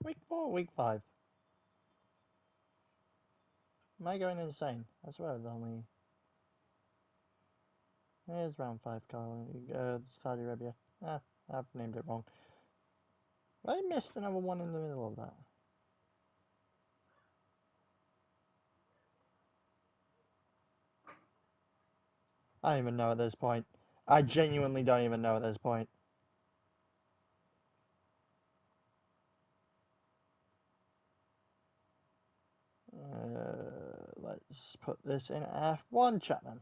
Week 4, week 5. Am I going insane? I swear it's only... Here's round 5, Saudi Arabia. I've named it wrong. I missed another one in the middle of that. I don't even know at this point. I genuinely don't even know at this point. Let's put this in F1 chat then.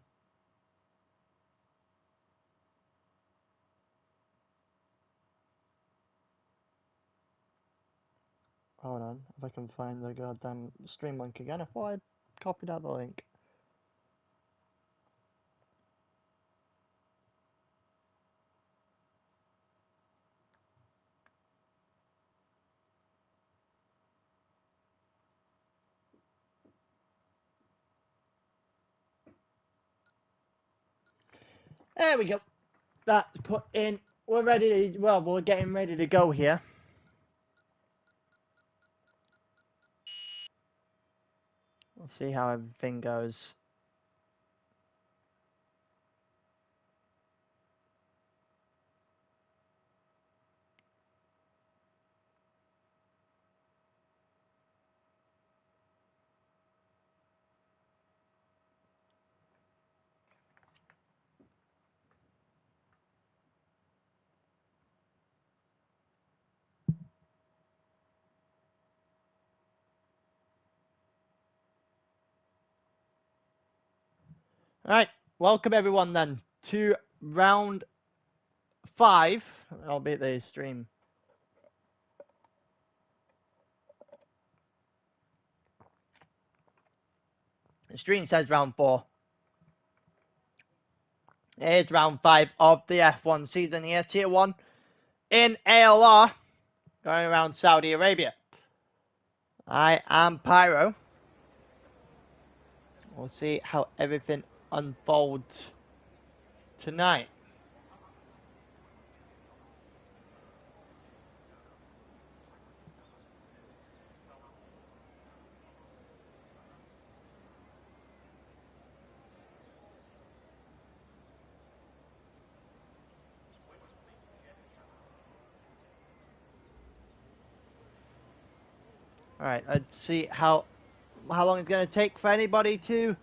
Hold on, if I can find the goddamn stream link again. I thought I copied out the link. There we go. That's put in. We're ready to, well, we're getting ready to go here. We'll see how everything goes. Alright, welcome everyone then to round 5, albeit the stream. The stream says round 4. It is round 5 of the F1 season here, Tier 1 in ALR, going around Saudi Arabia. I am Pyro. We'll see how everything unfolds tonight. Alright, let's see how long it's going to take for anybody to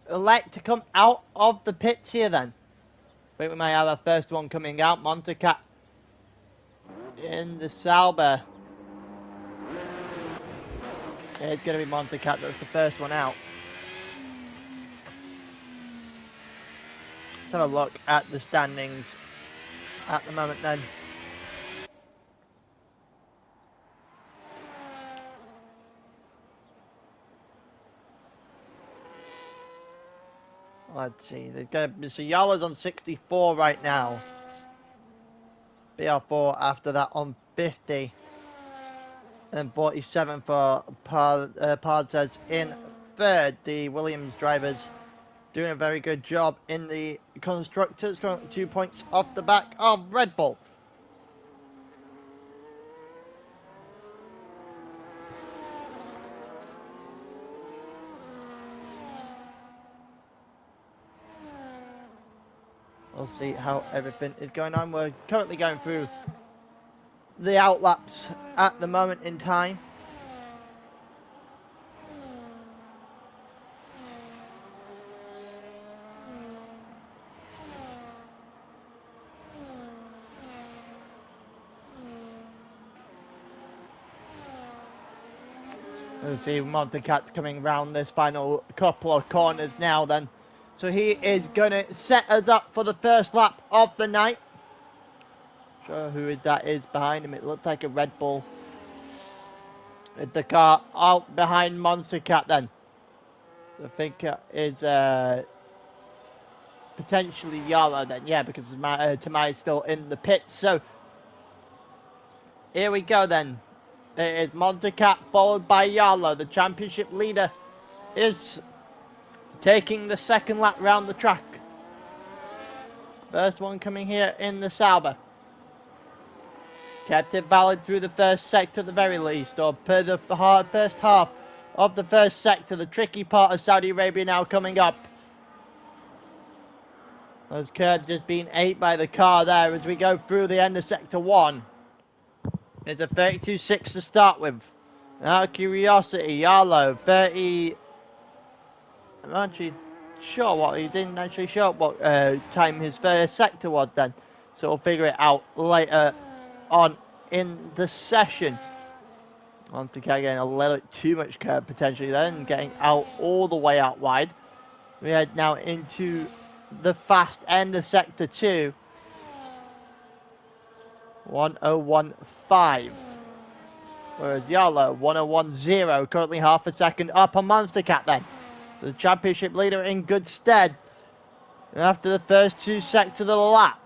elect to come out of the pits here then. I think we might have our first one coming out. Montecat in the Sauber. It's going to be Montecat that's the first one out. Let's have a look at the standings at the moment then. Let's see. So Yala's on 64 right now. BR4 after that on 50. And 47 for Pardes in third. The Williams drivers doing a very good job in the constructors, going 2 points off the back of Red Bull. We'll see how everything is going on. We're currently going through the outlaps at the moment in time. We'll see Montecat's coming round this final couple of corners now then. So he is going to set us up for the first lap of the night. Sure who that is behind him. It looks like a Red Bull. The car out behind Monstercat then. I think it is potentially Yala then. Yeah, because Tamai is still in the pits. So here we go then. It is Montecat followed by Yala. The championship leader is taking the second lap round the track. First one coming here in the Sauber. kept it valid through the first sector at the very least, or per the first half of the first sector. The tricky part of Saudi Arabia now coming up. Those curves just being ate by the car there as we go through the end of sector 1. It's a 32.6 to start with. Now Curiosity, Yarlow, 30... I'm not actually sure what, he didn't actually show what time his first sector was then. So we'll figure it out later on in the session. Montecat getting a little bit too much curve potentially then, and getting out all the way out wide. We head now into the fast end of sector 2. 1015. Whereas Yalo 1010, currently half a second up on Monstercat then. So the championship leader in good stead after the first 2 sectors of the lap.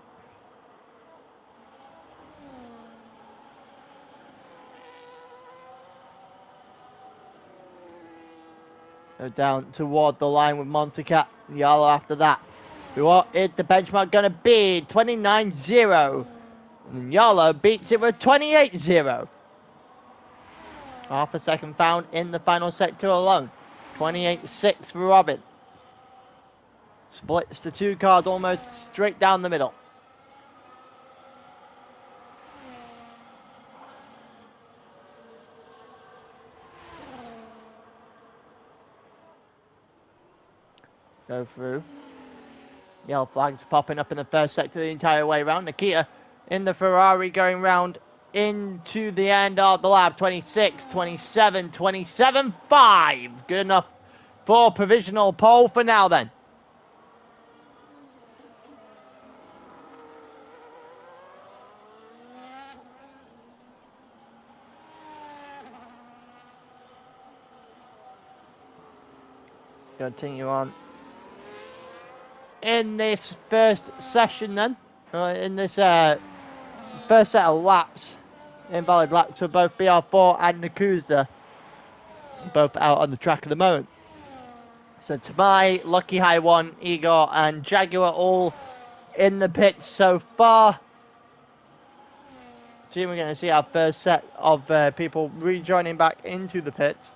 Go down toward the line with Montecat and Yalo after that. What is the benchmark going to be? 29.0. And Yalo beats it with 28.0. Half a second found in the final sector alone. 28.6 for Robin. Splits the 2 cars almost straight down the middle. Go through. Yellow flags popping up in the first sector the entire way around. Nikita in the Ferrari going round into the end of the lap. 26, 27, 27.5. Good enough for provisional pole for now then. Continue on in this first session then, in this first set of laps, invalid laps for both BR4 and Nakusa, both out on the track at the moment. So Tamai, Lucky High One, Igor and Jaguar all in the pits so far. Soon we're going to see our first set of people rejoining back into the pits.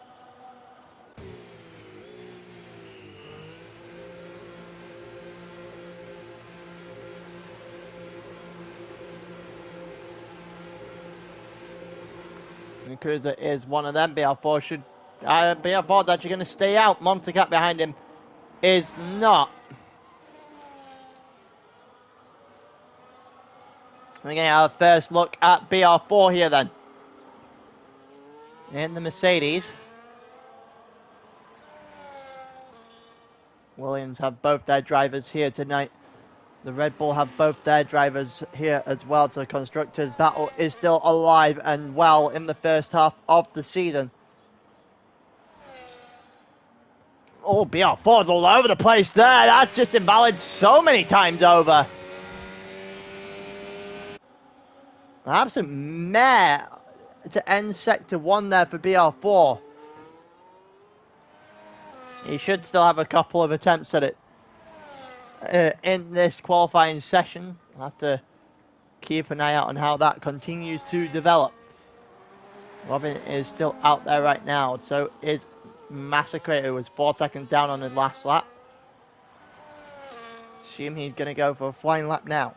Nakusa is one of them. BR4 should... BR4 is actually going to stay out. Monster Cat behind him is not. We're going to have a first look at BR4 here then. In the Mercedes. Williams have both their drivers here tonight. The Red Bull have both their drivers here as well. So the Constructors' battle is still alive and well in the first half of the season. Oh, BR4's all over the place there. That's just invalid so many times over. Absolute mare to end sector 1 there for BR4. He should still have a couple of attempts at it in this qualifying session. I'll have to keep an eye out on how that continues to develop. Robin is still out there right now. So is Massacre, who was 4 seconds down on his last lap. Assume he's going to go for a flying lap now.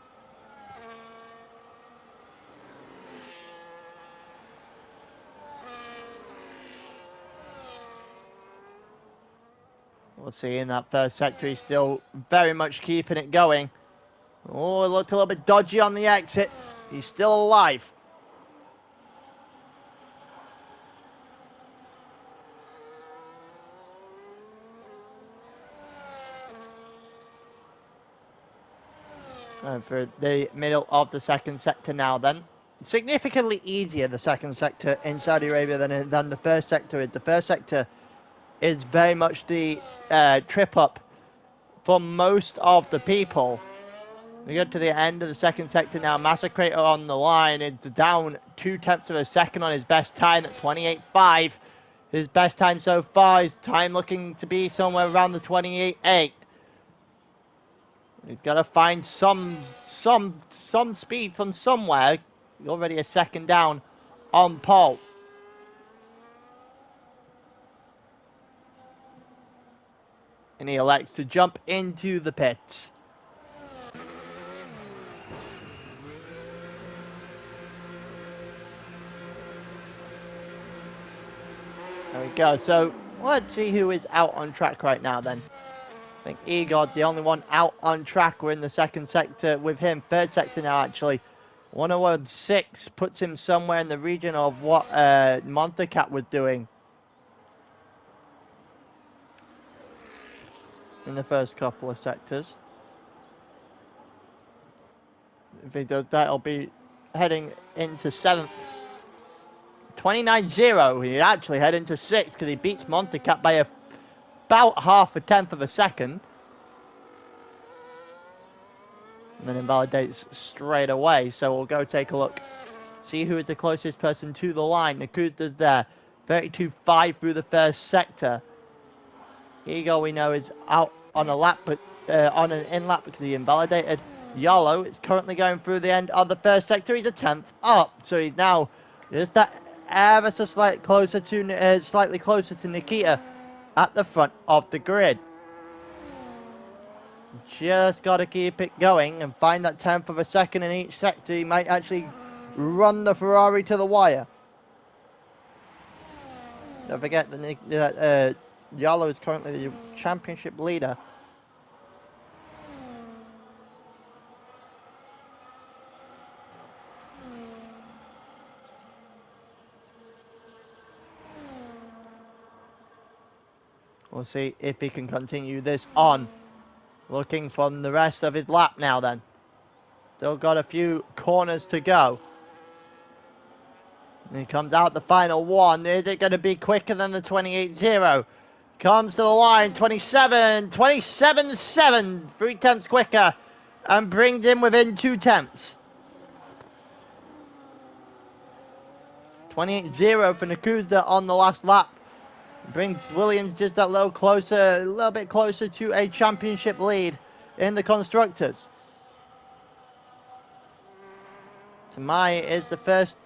We'll see in that first sector, he's still very much keeping it going. Oh, it looked a little bit dodgy on the exit. He's still alive. And for the middle of the second sector now then. Significantly easier, the second sector in Saudi Arabia than the first sector is. The first sector is very much the trip up for most of the people. We get to the end of the second sector now. Massacrator on the line. It's down 0.2 of a second on his best time at 28.5. His best time so far, his time looking to be somewhere around the 28.8. He's got to find some speed from somewhere. already a second down on pole. And he elects to jump into the pits. There we go. So let's see who is out on track right now then. I think Igor, the only one out on track. We're in the second sector with him. Third sector now, actually. 101.6 puts him somewhere in the region of what Montecat was doing in the first couple of sectors. If he does that, he'll be heading into 7th. 29-0. He actually head into 6th because he beats Montecat by about half a tenth of a second. And then invalidates straight away. So we'll go take a look. See who is the closest person to the line. Nakuda's there. 32.5 through the first sector. Ego, we know, is out on a lap, but on an in lap because he invalidated. Yolo is currently going through the end of the first sector. He's a 10th up. So he's now just that ever so slightly closer to Nikita at the front of the grid. Just got to keep it going and find that 10th of a second in each sector. He might actually run the Ferrari to the wire. Don't forget that Yalo is currently the championship leader. We'll see if he can continue this on. Looking from the rest of his lap now then. Still got a few corners to go. And he comes out the final one. Is it going to be quicker than the 28-0? Comes to the line, 27-7, 3 tenths quicker. And brings him within 2 tenths. 28-0 for Nakuda on the last lap. Brings Williams just a little bit closer to a championship lead in the constructors. Tamai is the first,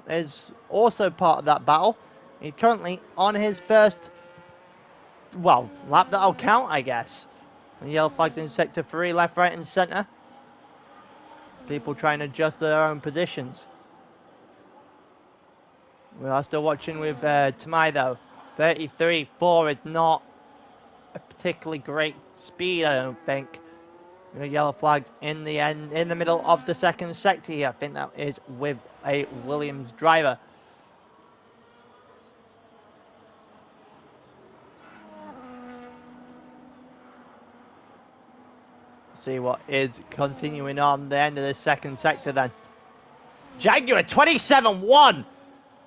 is also part of that battle. He's currently on his first, lap that'll count, I guess. And yellow flagged in sector 3, left, right, and centre. People trying to adjust their own positions. We are still watching with Tamai though. 33.4 is not a particularly great speed, I don't think. Yellow flags in the middle of the second sector here. I think that is with a Williams driver. See what is continuing on the end of the second sector then. Jaguar 27-1.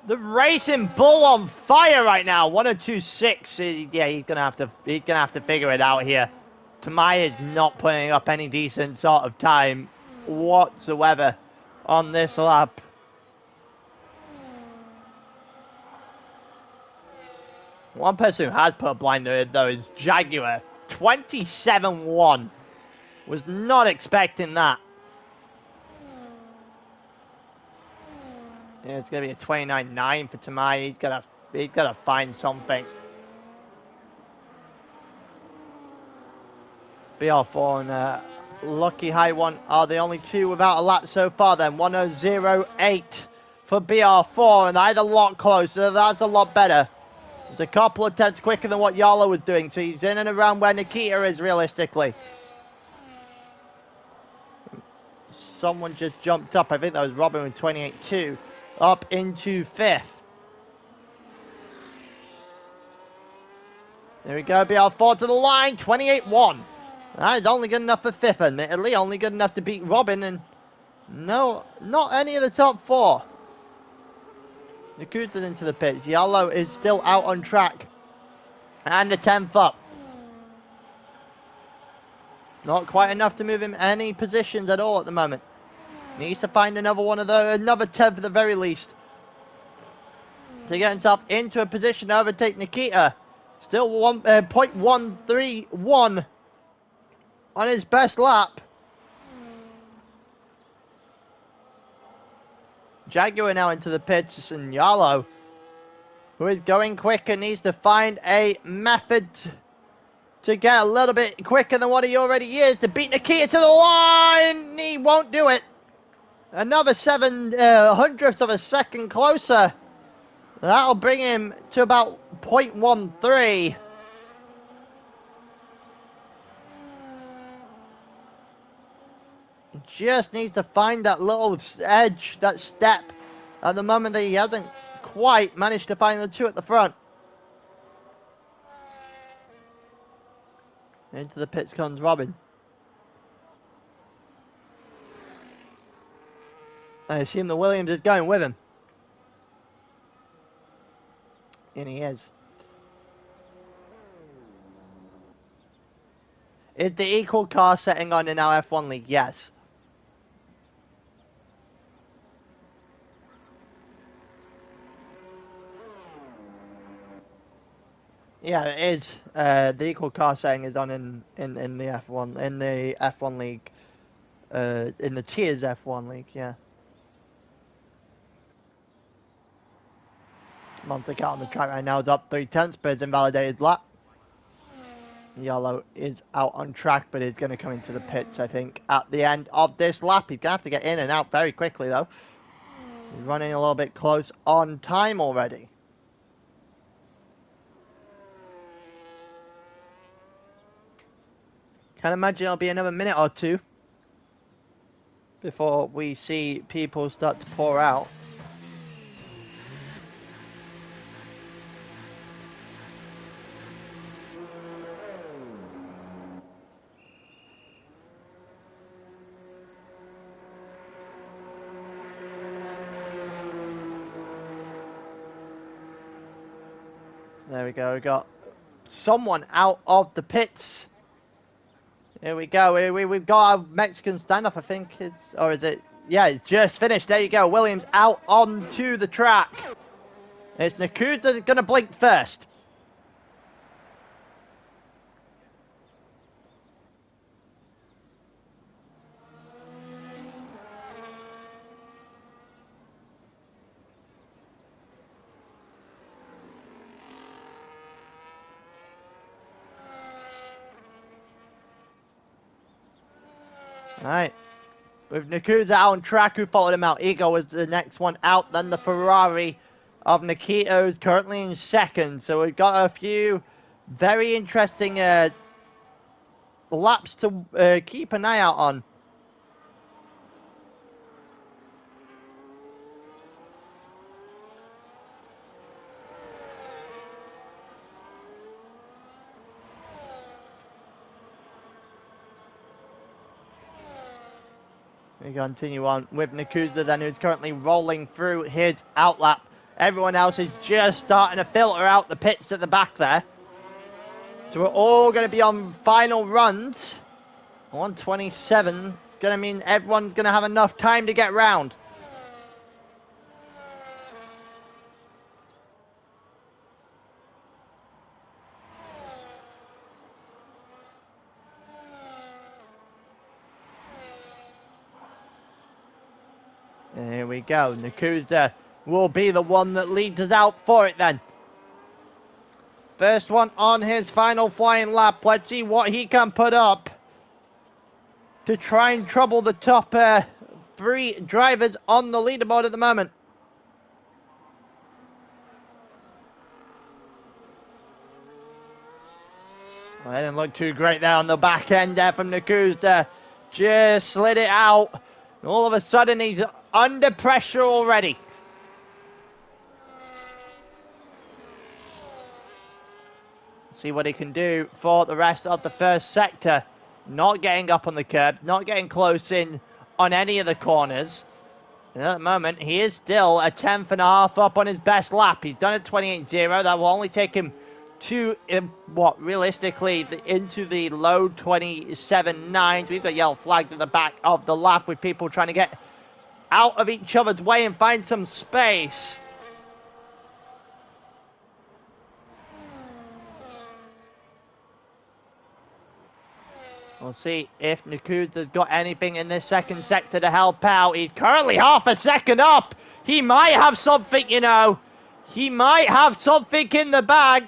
The Racing Bull on fire right now. 102.6. Yeah, he's gonna have to figure it out here. Tamai is not putting up any decent sort of time whatsoever on this lap. One person who has put a blinder in though is Jaguar. 27-1. Was not expecting that. Yeah, it's gonna be a 29-9 for Tamai. He's gotta find something. BR4 and Lucky High One are the only two without a lap so far then. 1:08 for BR4 and either a lot closer. That's a lot better. It's a couple of tenths quicker than what Yala was doing. So he's in and around where Nikita is realistically. Someone just jumped up. I think that was Robin with 28.2. Up into 5th. There we go. BR4 to the line. 28-1. That is only good enough for 5th, admittedly. Only good enough to beat Robin. And no, not any of the top 4. Nakuta's into the pits. Yellow is still out on track. And a 10th up. Not quite enough to move him any positions at all at the moment. Needs to find another one of those, another 10th at the very least. To get himself into a position to overtake Nikita. Still 0.131 on his best lap. Jaguar now into the pits, and Yalo, who is going quicker, needs to find a method to get a little bit quicker than what he already is to beat Nikita to the line. He won't do it. Another 7/100th of a second closer. That'll bring him to about 0.13. Just needs to find that little edge, that step. At the moment that he hasn't quite managed to find the two at the front. Into the pits comes Robin. I assume the Williams is going with him. And he is. Is the equal car setting on in our F1 League? Yes. Yeah, it is. The equal car setting is on in the F1 League, in the Tiers F1 League. Yeah. Monte Carlo on the track right now is up 0.3, but it's invalidated lap. Yellow is out on track, but is going to come into the pits, I think, at the end of this lap. He's going to have to get in and out very quickly, though. He's running a little bit close on time already. Can't imagine it'll be another minute or two before we see people start to pour out. There we go, we got someone out of the pits. Here we go, we've got a Mexican standoff, I think it's, or is it? Yeah, it's just finished, there you go, Williams out onto the track. It's Nakuda gonna blink first. Alright, with Nakuda out on track, who followed him out? Ego was the next one out, then the Ferrari of Nikito is currently in second. So we've got a few very interesting laps to keep an eye out on. We continue on with Nakuda then, who's currently rolling through his outlap. Everyone else is just starting to filter out the pits at the back there. So we're all going to be on final runs. 127 going to mean everyone's going to have enough time to get round. There we go. Nakuda will be the one that leads us out for it then. First one on his final flying lap. Let's see what he can put up to try and trouble the top three drivers on the leaderboard at the moment. Well, that didn't look too great there on the back end there from Nakuda. Just slid it out. All of a sudden he's under pressure already. See what he can do for the rest of the first sector. Not getting up on the curb, not getting close in on any of the corners. And at the moment, he is still a 10th and a half up on his best lap. He's done a 28.0. That will only take him to, realistically, into the low 27.9s. We've got yellow flags at the back of the lap with people trying to get out of each other's way and find some space. We'll see if Nakuda's got anything in this second sector to help out. He's currently half a second up. He might have something, you know. He might have something in the bag.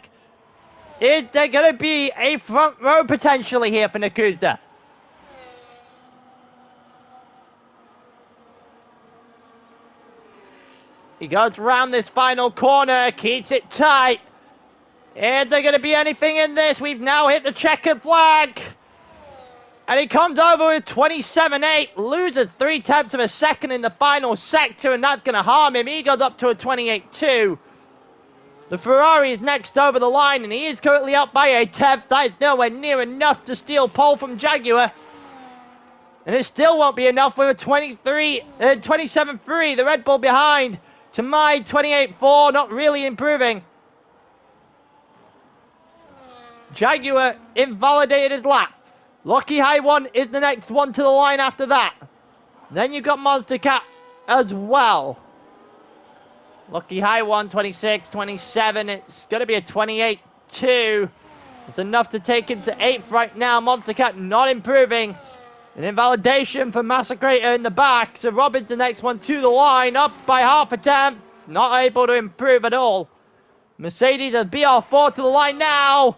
Is there going to be a front row potentially here for Nakuda? He goes round this final corner, keeps it tight. Is there going to be anything in this? We've now hit the checkered flag. And he comes over with 27.8, loses 0.3 of a second in the final sector, and that's going to harm him. He goes up to a 28.2. The Ferrari is next over the line, and he is currently up by a tenth. That is nowhere near enough to steal pole from Jaguar. And it still won't be enough with a 27.3. The Red Bull behind to my 28.4, not really improving. Jaguar invalidated his lap. Lucky High One is the next one to the line after that. Then you've got Monster Cat as well. Lucky High One, 26, 27. It's going to be a 28.2. It's enough to take him to 8th right now. Monster Cat not improving. An invalidation for Massacrator in the back. So Robin's the next one to the line. Up by half a tenth. Not able to improve at all. Mercedes and BR4 to the line now.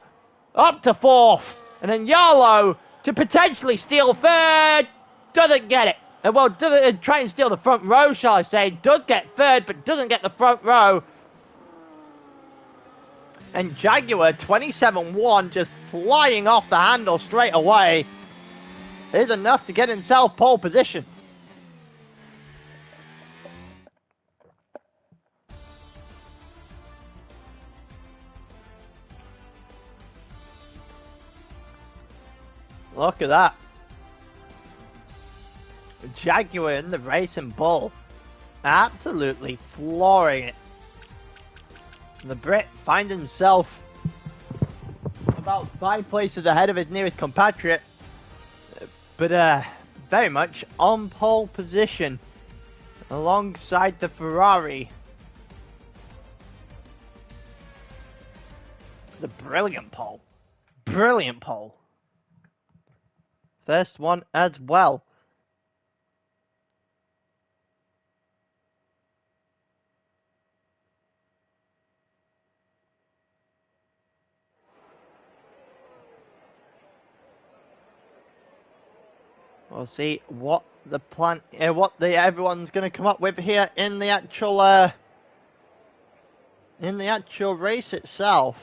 Up to 4th. And then Yarlow to potentially steal 3rd. Doesn't get it. Well, doesn't try and steal the front row, shall I say. Does get 3rd, but doesn't get the front row. And Jaguar, 27.1, just flying off the handle straight away. Is enough to get himself pole position. Look at that. Jaguar in the racing bull. Absolutely flooring it. And the Brit finds himself about 5 places ahead of his nearest compatriot. But very much on pole position alongside the Ferrari. The brilliant pole. Brilliant pole. First one as well. We'll see what the plan, everyone's going to come up with here in the actual race itself.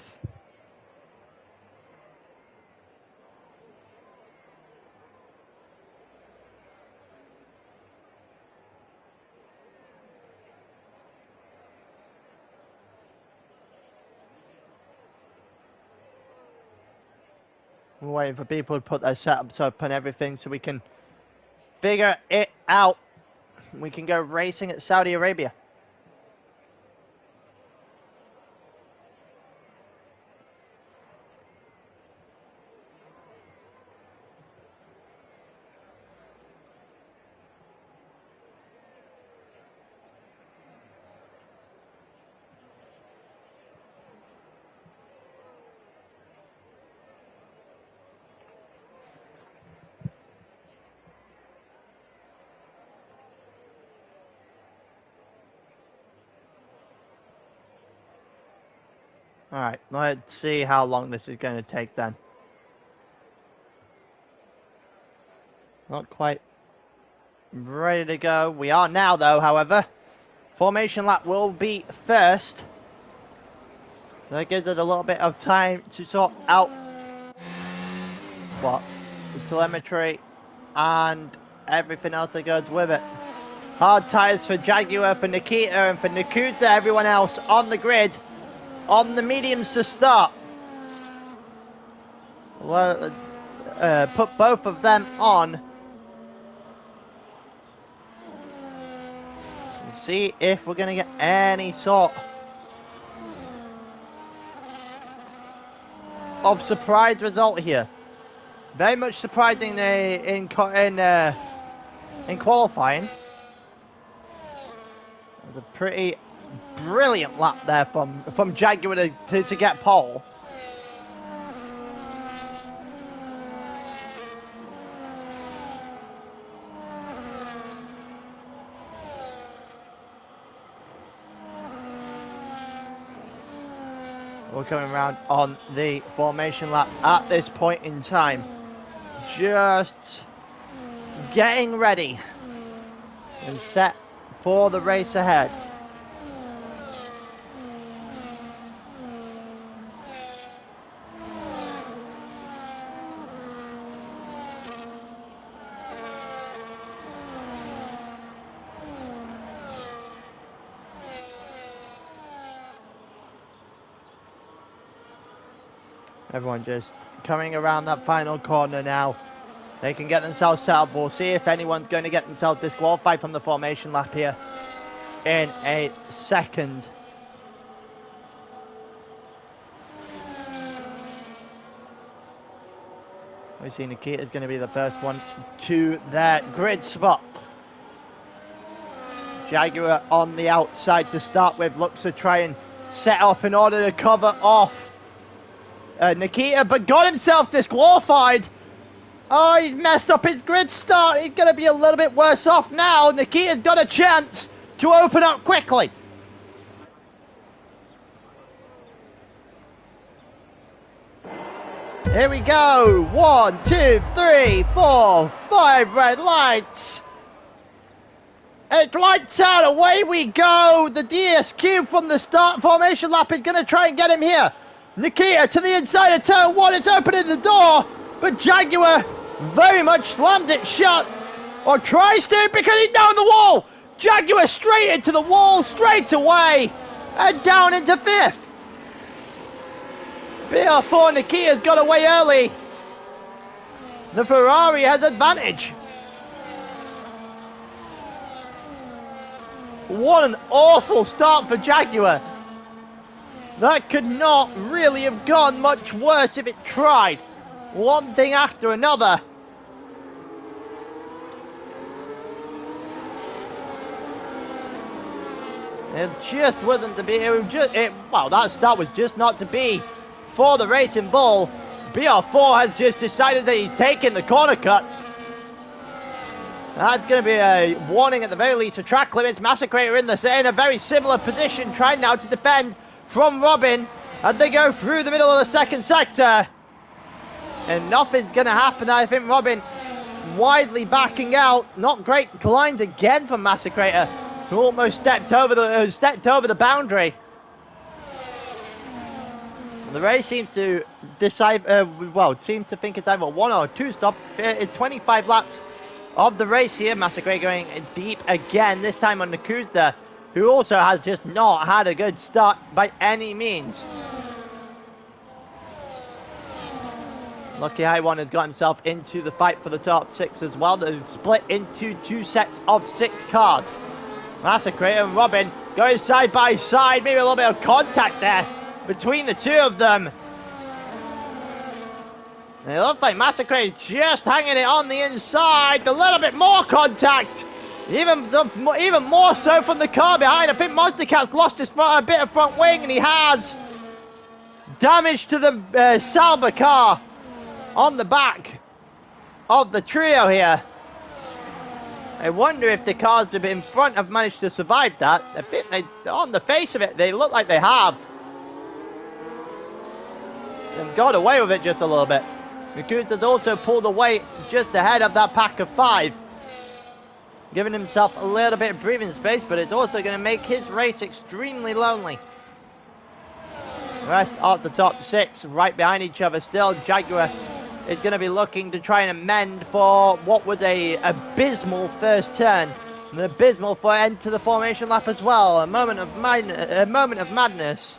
We're waiting for people to put their setups up and everything so we can figure it out. We can go racing at Saudi Arabia. Alright, let's see how long this is going to take then. Not quite ready to go. We are now though, however. Formation lap will be first. That gives us a little bit of time to sort out the telemetry and everything else that goes with it. Hard tyres for Jaguar, for Nikita and for Nakuta. Everyone else on the grid. On the mediums to start. Well, put both of them on. See if we're going to get any sort of surprise result here. Very much surprising in qualifying. It was a pretty brilliant lap there from Jaguar to get pole. We're coming around on the formation lap at this point in time. Just getting ready and set for the race ahead. Everyone just coming around that final corner now. They can get themselves set up. We'll see if anyone's going to get themselves disqualified from the formation lap here in a second. We see Nikita's going to be the first one to their grid spot. Jaguar on the outside to start with. Looks to try and set up in order to cover off Nikita, but got himself disqualified. Oh, he messed up his grid start. He's going to be a little bit worse off now. Nikita's got a chance to open up quickly. Here we go. 1, 2, 3, 4, 5 red lights. It's lights out. Away we go. The DSQ from the start formation lap is going to try and get him here. Nikita to the inside of turn 1. It's opening the door, but Jaguar very much slammed it shut, or tries to, because he's down the wall. Jaguar straight into the wall, straight away, and down into 5th. BR4 Nikita's got away early. The Ferrari has advantage. What an awful start for Jaguar. That could not really have gone much worse if it tried. One thing after another. It just wasn't to be. It was just. Well, that start was just not to be for the Racing Bull. BR4 has just decided that he's taking the corner cut. That's going to be a warning at the very least for track limits. Massacrator in a very similar position, trying now to defend from Robin as they go through the middle of the second sector. And nothing's going to happen. I think Robin widely backing out. Not great lines again from Massacrator, who almost stepped over the boundary. The race seems to decide. Seems to think it's either 1 or 2 stops. It's 25 laps of the race here. Massacrator going deep again. This time on Nakuda, who also has just not had a good start by any means. Lucky High One has got himself into the fight for the top 6 as well. They've split into 2 sets of 6 cars. Massacrator and Robin going side by side. Maybe a little bit of contact there between the two of them. And it looks like Massacrator is just hanging it on the inside. A little bit more contact. Even more so from the car behind. I think Monster Cat's lost his a bit of front wing, and he has damage to the Sauber car on the back of the trio here. I wonder if the cars in front have managed to survive that. I think on the face of it, they look like they have. They've got away with it just a little bit. Makuta's also pulled away just ahead of that pack of 5. Giving himself a little bit of breathing space, but it's also going to make his race extremely lonely. The rest of the top 6 right behind each other still. Jaguar is going to be looking to try and amend for what was a abysmal first turn. An abysmal end to the formation lap as well. A moment of madness.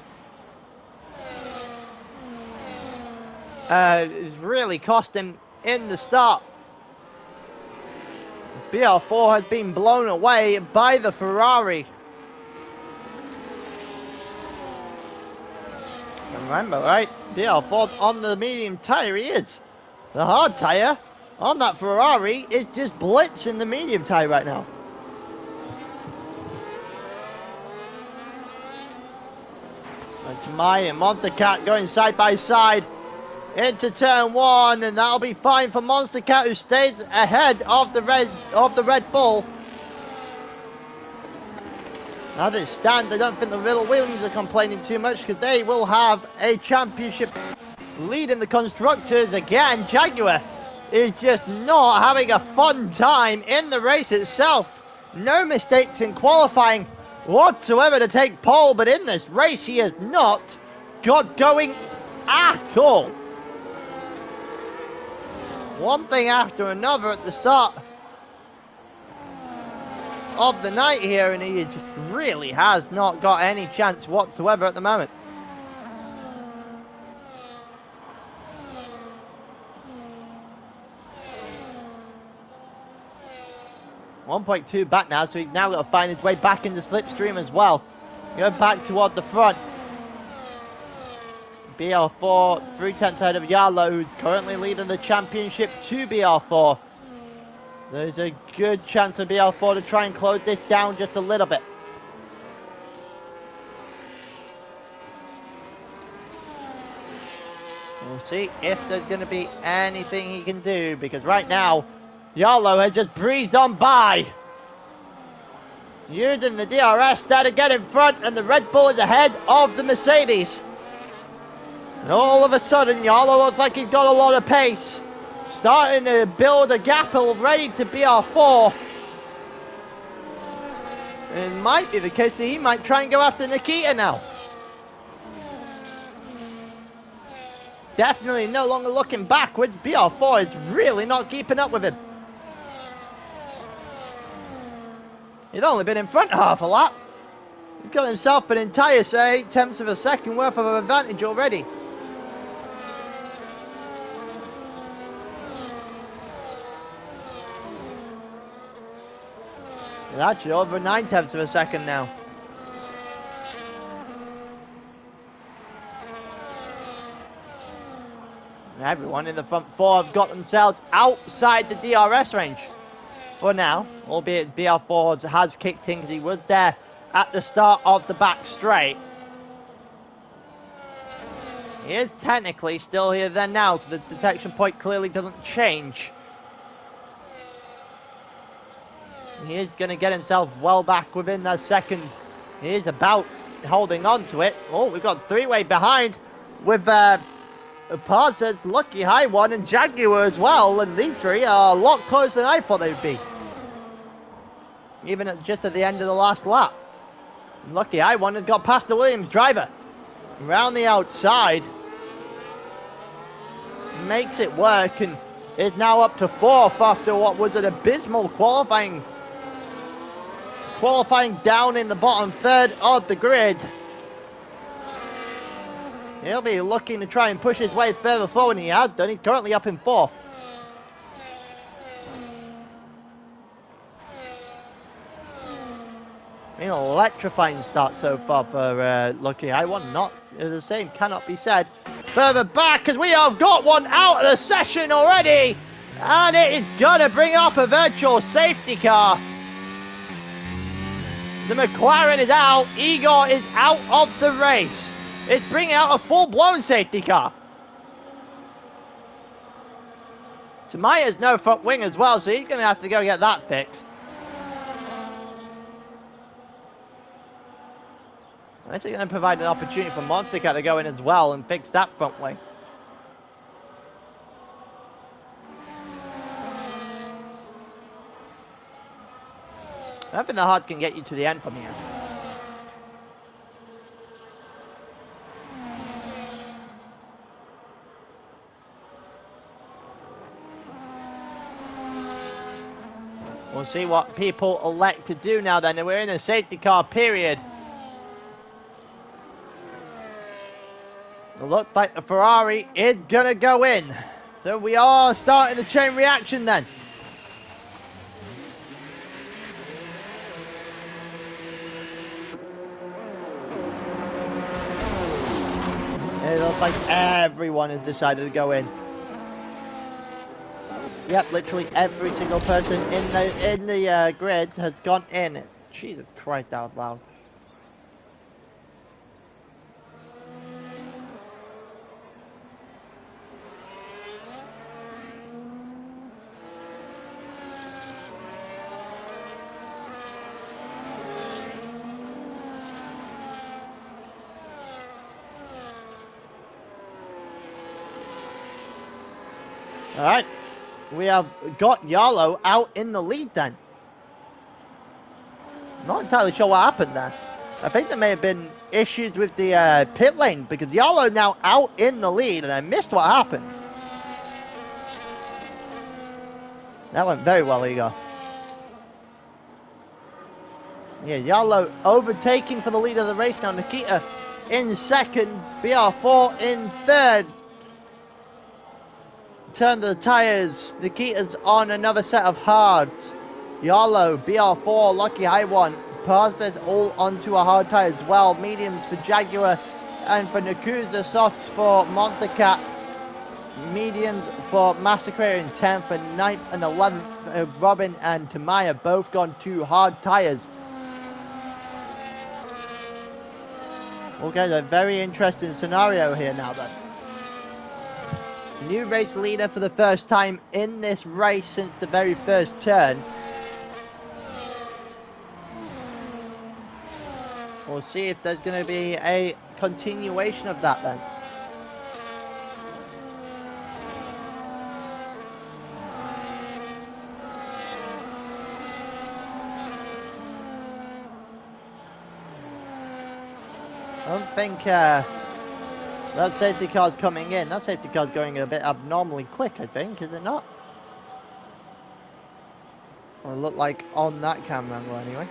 It's really cost him in the start. BR4 has been blown away by the Ferrari. Remember, right? BR4's on the medium tyre, he is. The hard tyre on that Ferrari is just blitzing the medium tyre right now. It's Mai and Monster Cat going side by side into turn 1, and that'll be fine for Monster Cat, who stays ahead of the Red Bull. As it stands, I don't think the Little Williams are complaining too much because they will have a championship lead in the Constructors. Again, Jaguar is just not having a fun time in the race itself. No mistakes in qualifying whatsoever to take pole, but in this race he has not got going at all. One thing after another at the start of the night here, and he just really has not got any chance whatsoever at the moment. .2 back now, so he's now got to find his way back in the slipstream as well. Going back toward the front. BR4 3/10 ahead of Yarlo, who's currently leading the championship to BR4. There's a good chance for BR4 to try and close this down just a little bit. We'll see if there's going to be anything he can do, because right now Yarlo has just breezed on by, using the DRS there to get in front, and the Red Bull is ahead of the Mercedes. And all of a sudden, Yarlo looks like he's got a lot of pace, starting to build a gap already to BR4. It might be the case that he might try and go after Nikita now. Definitely no longer looking backwards. BR4 is really not keeping up with him. He's only been in front half a lap. He's got himself an entire, say, 8/10 of a second worth of advantage already. It's actually over 9/10 of a second now. And everyone in the front four have got themselves outside the DRS range for now, albeit BR4 has kicked in because he was there at the start of the back straight. He is technically still here then now, so the detection point clearly doesn't change. He is going to get himself well back within that second. He is about holding on to it. Oh, we've got three-way behind with Parza's Lucky High One and Jaguar as well, and these three are a lot closer than I thought they would be. Even just at the end of the last lap. Lucky High One has got past the Williams driver. Around the outside. Makes it work and is now up to 4th after what was an abysmal qualifying down in the bottom third of the grid. He'll be looking to try and push his way further forward, and he has done. He's currently up in 4th. An electrifying start so far for Lucky High One. Not the same, cannot be said. Further back, as we have got one out of the session already, and it is going to bring up a virtual safety car. The McLaren is out, Igor is out of the race. It's bringing out a full-blown safety car. Tamaya's no front wing as well, so he's going to have to go get that fixed. This is going to provide an opportunity for Monster Car to go in as well and fix that front wing. I don't think the hard can get you to the end from here. We'll see what people elect to do now then. We're in a safety car period. It looks like the Ferrari is going to go in. So we are starting the chain reaction then. It looks like everyone has decided to go in. Yep, literally every single person in the grid has gone in. Jesus Christ, that was loud. Alright, we have got Yarlow out in the lead then. Not entirely sure what happened there. I think there may have been issues with the pit lane, because Yarlow now out in the lead, and I missed what happened. That went very well, Igor. Yeah, Yarlow overtaking for the lead of the race now. Nikita in second, BR4 in third. Turn the tyres. Nikita's on another set of hards. Yarlow, BR4, Lucky High One. Passes all onto a hard tyre as well. Mediums for Jaguar and for Nakuza. Softs for Monster Cat. Mediums for Massacre in 10th, and 9th and 11th. Robin and Tamaya both gone to hard tyres. Okay, a very interesting scenario here now then. New race leader for the first time in this race since the very first turn. We'll see if there's going to be a continuation of that then. I don't think that safety car's coming in. That safety car's going a bit abnormally quick, I think, is it not? Or it looked like on that camera angle anyway.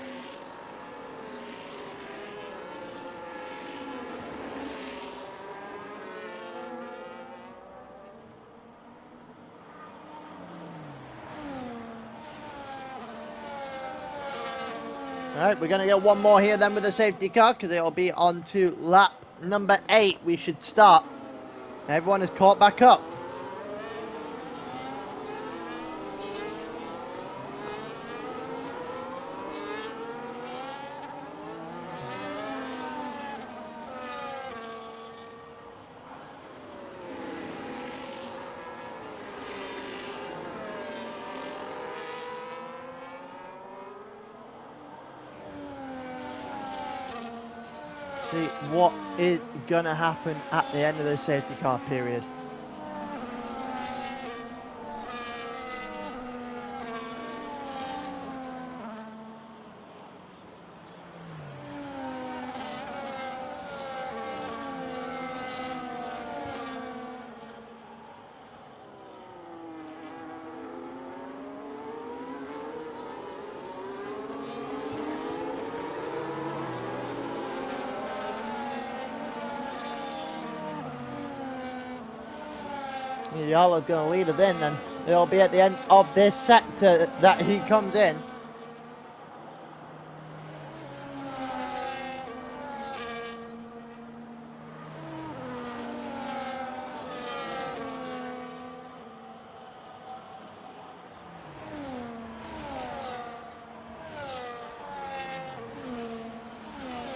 Alright, we're going to get one more here then with the safety car, because it'll be on to lap number 8. We should start. Everyone is caught back up. See what is going to happen at the end of the safety car period. Yala's going to lead it in, and it'll be at the end of this sector that he comes in.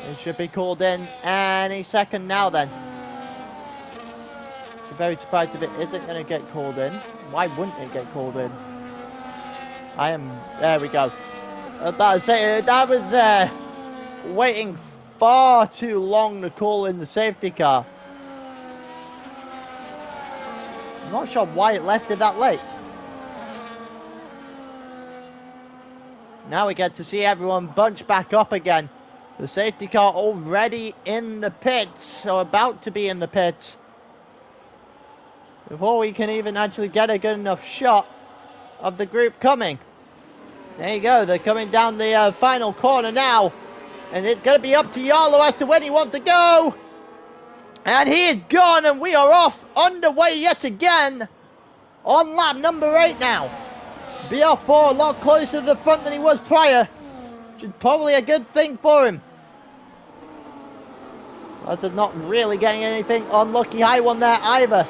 He should be called in any second now then. Very surprised if it isn't going to get called in. Why wouldn't it get called in? There we go. About to say, that was waiting far too long to call in the safety car. I'm not sure why it left it that late. Now we get to see everyone bunch back up again. The safety car already in the pits, or about to be in the pits, before we can even actually get a good enough shot of the group coming. There you go, they're coming down the final corner now. And it's going to be up to Yarlow as to when he wants to go. And he is gone, and we are off, underway yet again on lap number 8 now. BR4 a lot closer to the front than he was prior, which is probably a good thing for him. That's not really getting anything on Lucky High One there either.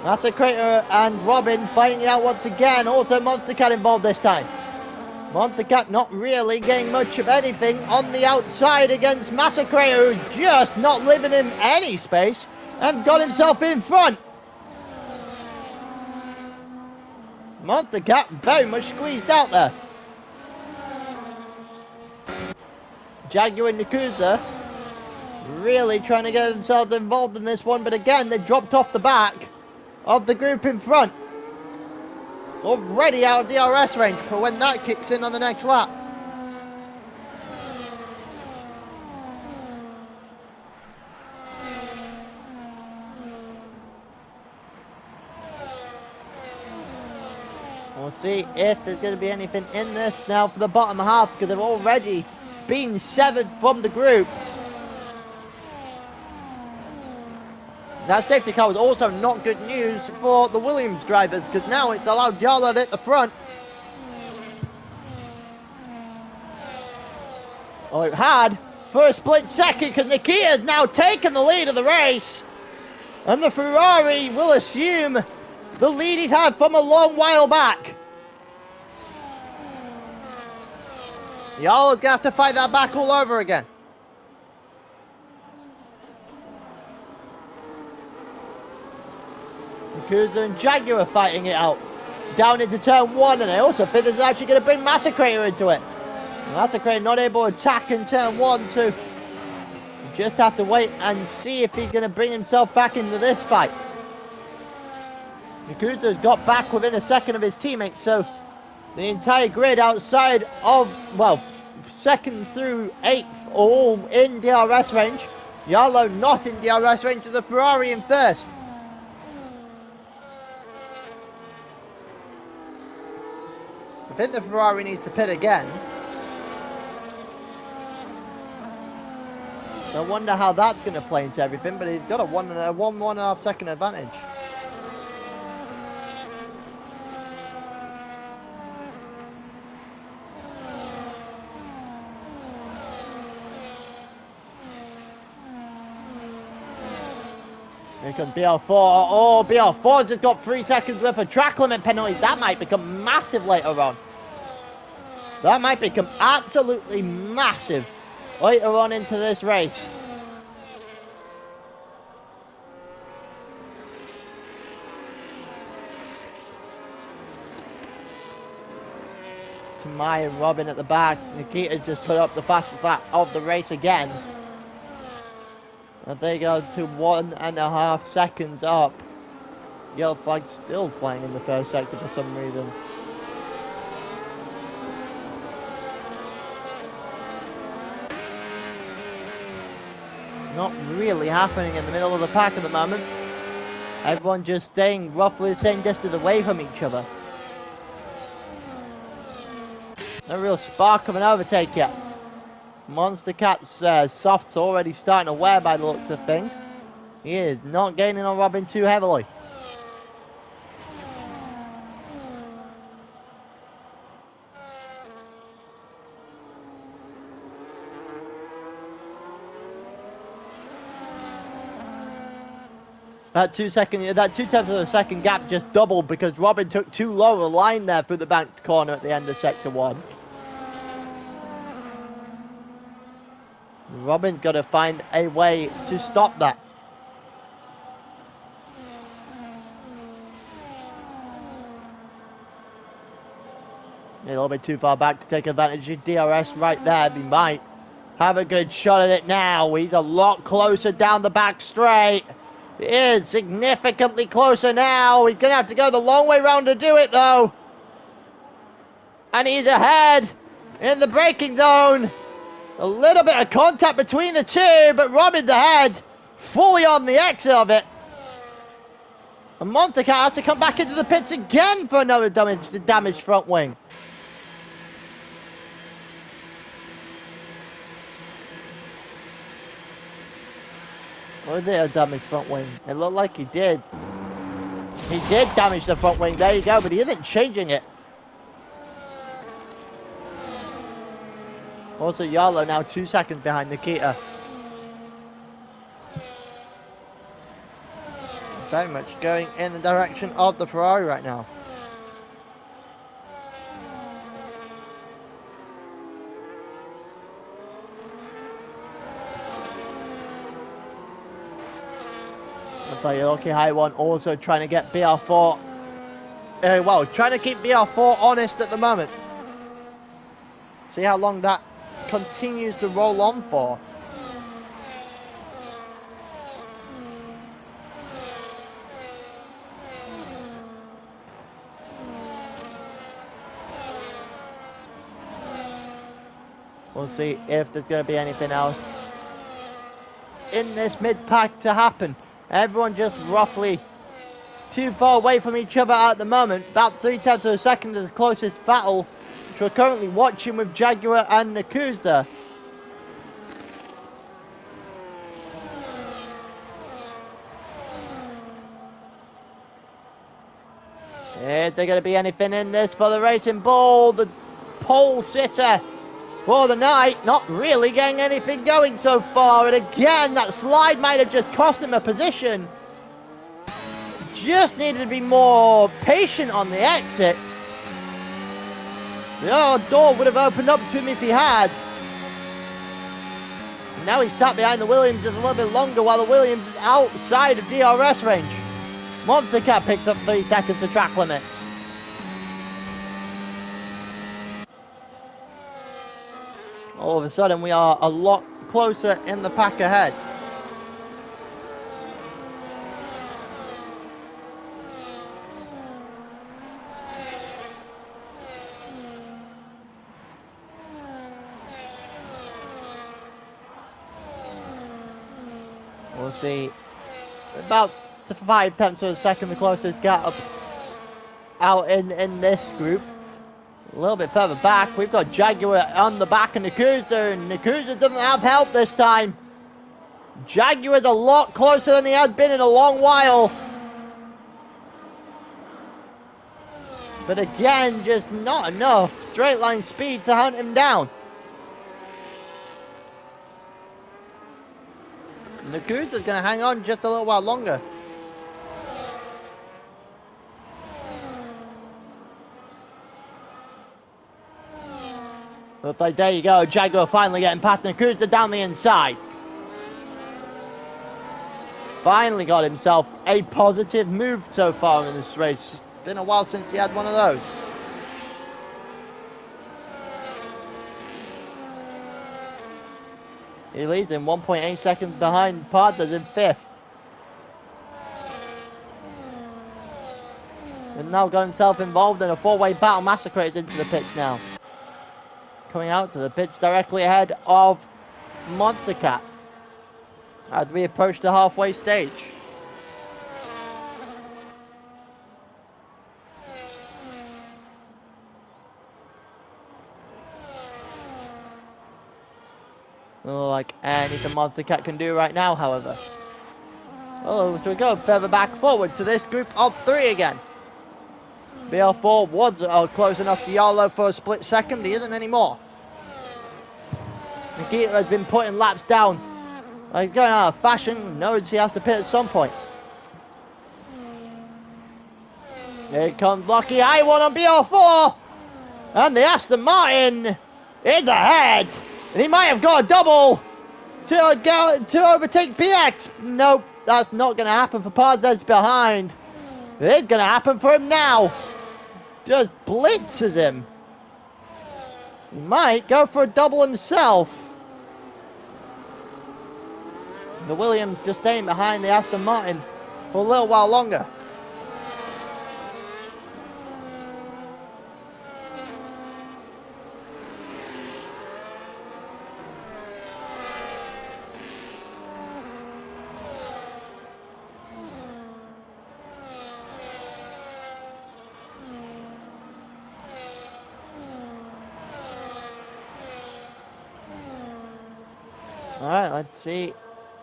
Massacre and Robin fighting it out once again. Also Monster Cat involved this time. Monster Cat not really getting much of anything on the outside against Massacre, who's just not leaving him any space and got himself in front. Monster Cat very much squeezed out there. Jaguar and Nakuza really trying to get themselves involved in this one, but again they dropped off the back of the group in front. already out of DRS range for when that kicks in on the next lap. We'll see if there's going to be anything in this now for the bottom half, because they've already been severed from the group. That safety car was also not good news for the Williams drivers, because now it's allowed Yarlod at the front. Oh, it had for a split second, because Nikita's now taken the lead of the race. And the Ferrari will assume the lead he's had from a long while back. Yarlod's going to have to fight that back all over again. Yakuza and Jaguar are fighting it out down into turn 1, and I also think there's actually going to bring Massacrator into it. Massacrator not able to attack in turn 1, so you just have to wait and see if he's going to bring himself back into this fight. Yakuza's got back within a second of his teammates, so the entire grid outside of, well, 2nd through 8th all in DRS range. Yarlod not in DRS range with the Ferrari in 1st. I think the Ferrari needs to pit again. I wonder how that's going to play into everything, but he's got a 1.5 second advantage. Here comes BR4. Oh, BR4's just got 3 seconds worth of track limit penalties. That might become massive later on. That might become absolutely massive later on into this race. Tamai and Robin at the back. Nikita's just put up the fastest lap of the race again. And they go to 1.5 seconds up. Yellow flag still playing in the first sector for some reason. Not really happening in the middle of the pack at the moment. Everyone just staying roughly the same distance away from each other. No real spark of an overtake yet. Monster Cat's soft's already starting to wear by the looks of things. He is not gaining on Robin too heavily. That 2/10 of a second gap just doubled because Robin took too low a line there through the banked corner at the end of sector 1. Robin's got to find a way to stop that. A little bit too far back to take advantage of DRS right there. He might have a good shot at it now. He's a lot closer down the back straight. He is significantly closer now. He's going to have to go the long way round to do it though. And he's ahead in the braking zone. A little bit of contact between the two, but Robin's ahead, fully on the exit of it. And Monster Cat has to come back into the pits again for another damaged front wing. Was it a damaged front wing? It looked like he did. He did damage the front wing, there you go, but he isn't changing it. Also, Yarlo now 2 seconds behind Nikita. Very much going in the direction of the Ferrari right now. Looks like Yoki High One also trying to get BR4. Well, trying to keep BR4 honest at the moment. See how long that continues to roll on for. We'll see if there's going to be anything else in this mid-pack to happen. Everyone just roughly too far away from each other at the moment. About 0.3 of a second is the closest battle, which we're currently watching with Jaguar and Nakuza. Is there going to be anything in this for the Racing Bull? The pole sitter for the night, not really getting anything going so far. And again, that slide might have just cost him a position. Just needed to be more patient on the exit. The door would have opened up to him if he had. And now he's sat behind the Williams just a little bit longer while the Williams is outside of DRS range. Monster Cat picks up 3 seconds to track limits. All of a sudden, we are a lot closer in the pack ahead. We'll see. About 0.5 of a second, the closest gap out in this group. A little bit further back, we've got Jaguar on the back of Nakuza, and Nakuza doesn't have help this time. Jaguar's a lot closer than he has been in a long while. But again, just not enough straight line speed to hunt him down. Nakuza's going to hang on just a little while longer. Looks like there you go, Jaguar finally getting past Nakuza down the inside. Finally got himself a positive move so far in this race. It's been a while since he had one of those. He leads in 1.8 seconds behind Pardas in 5th. And now got himself involved in a 4-way battle. Massacrated into the pits now. Coming out to the pits directly ahead of Monster Cat as we approach the halfway stage. Not like anything Monster Cat can do right now, however. Oh, so we go further back forward to this group of 3 again. BL4 was close enough to Yarlo for a split second. He isn't anymore. Nikita has been putting laps down. He's going out of fashion. Knows he has to pit at some point. Here comes Lucky. I one on BL4. And the Aston Martin is ahead. And he might have got a double to overtake PX. Nope, that's not going to happen for Pardas behind. It is going to happen for him now. Just blitzes him. He might go for a double himself. The Williams just staying behind the Aston Martin for a little while longer. Alright, let's see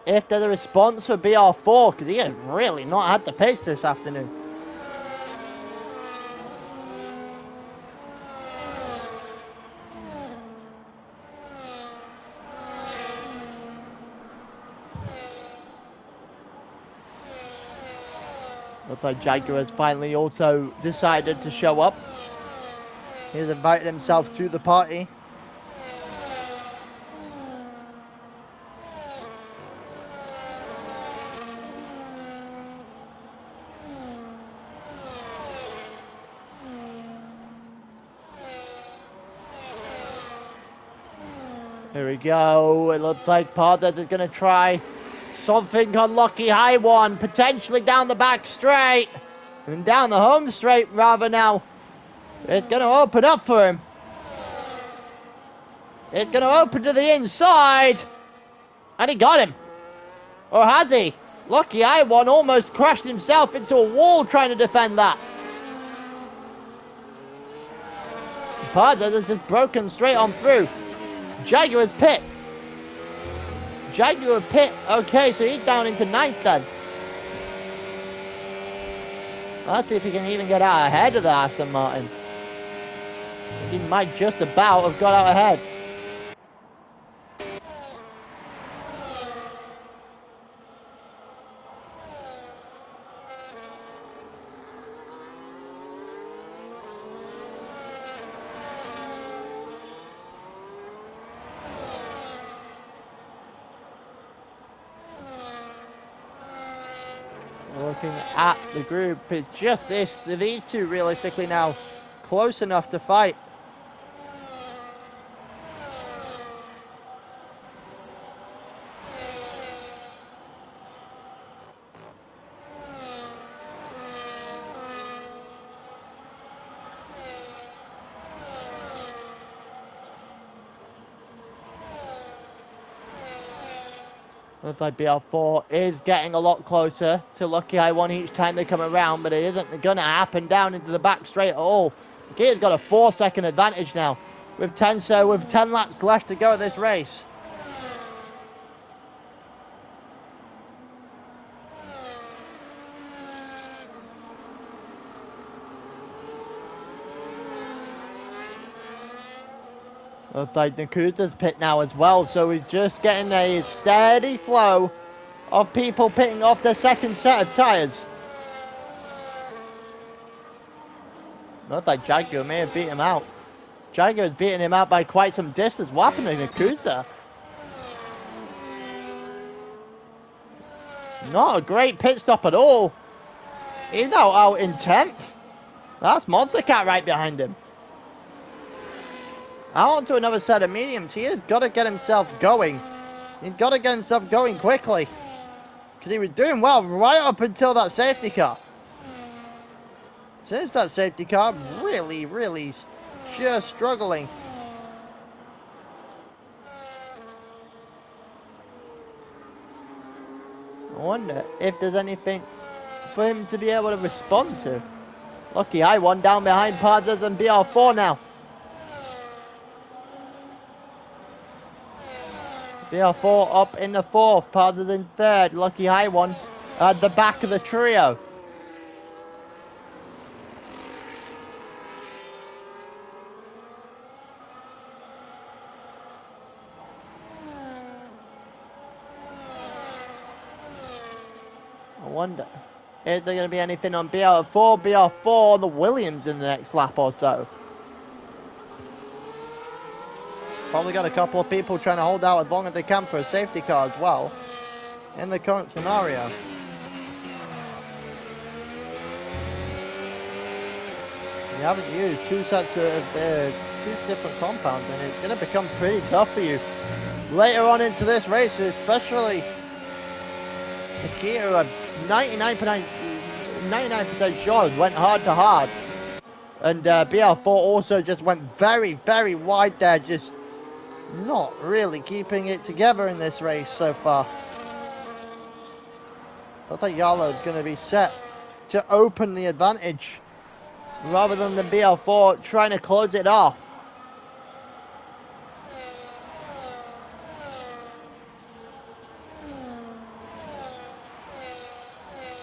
if there's a response for BR4, because he has really not had the pace this afternoon. Looks like Jaguar has finally also decided to show up. He's invited himself to the party. Here we go. It looks like Pardas is going to try something unlucky. High one, potentially down the back straight. And down the home straight, rather now. It's going to open up for him. It's going to open to the inside. And he got him. Or had he? Lucky I1 almost crashed himself into a wall trying to defend that. Pardas has just broken straight on through. Jaguar's pit. Jaguar pit. Okay, so he's down into 9th then. Let's see if he can even get out ahead of the Aston Martin. He might just about have got out ahead. Looking at the group, it's just these two realistically now close enough to fight. Looks like BR4 is getting a lot closer to Lucky I1 each time they come around, but it isn't going to happen down into the back straight at all. Gear's got a 4-second advantage now with 10 laps left to go at this race. Looks like Nakuda's pit now as well, so he's just getting a steady flow of people pitting off their second set of tyres. Looks like Jaguar may have beat him out. Jaguar's beating him out by quite some distance. What happened to Nakuda? Not a great pit stop at all. He's now out in 10th. That's Monster Cat right behind him. Out to another set of mediums. He has got to get himself going. He's got to get himself going quickly. Because he was doing well right up until that safety car. Since that safety car, really just struggling. I wonder if there's anything for him to be able to respond to. Lucky I1 down behind Pardas and BR4 now. BR4 up in the 4th, Pardas in 3rd, Lucky I1 at the back of the trio. I wonder, is there going to be anything on BR4 on the Williams in the next lap or so? Probably got a couple of people trying to hold out as long as they can for a safety car as well, in the current scenario. You haven't used two sets of two different compounds, and it's going to become pretty tough for you later on into this race, especially Nikita, 99% sure went hard to hard, and BR4 also just went very wide there, just not really keeping it together in this race so far. I think Yalo is going to be set to open the advantage rather than the BR4 trying to close it off.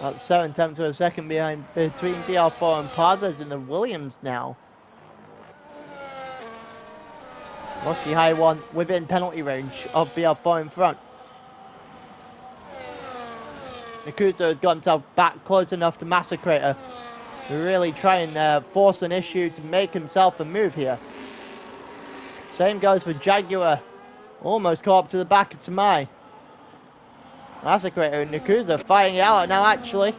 That's 7/10 of a second behind between BR4 and Pardas in the Williams now. Lucky I1 within penalty range of BR4 in front. Nakuta has got himself back close enough to Massacrator to really try and force an issue to make himself a move here. Same goes for Jaguar. Almost caught up to the back of Tamai. Massacrator and Nakuta fighting it out now actually.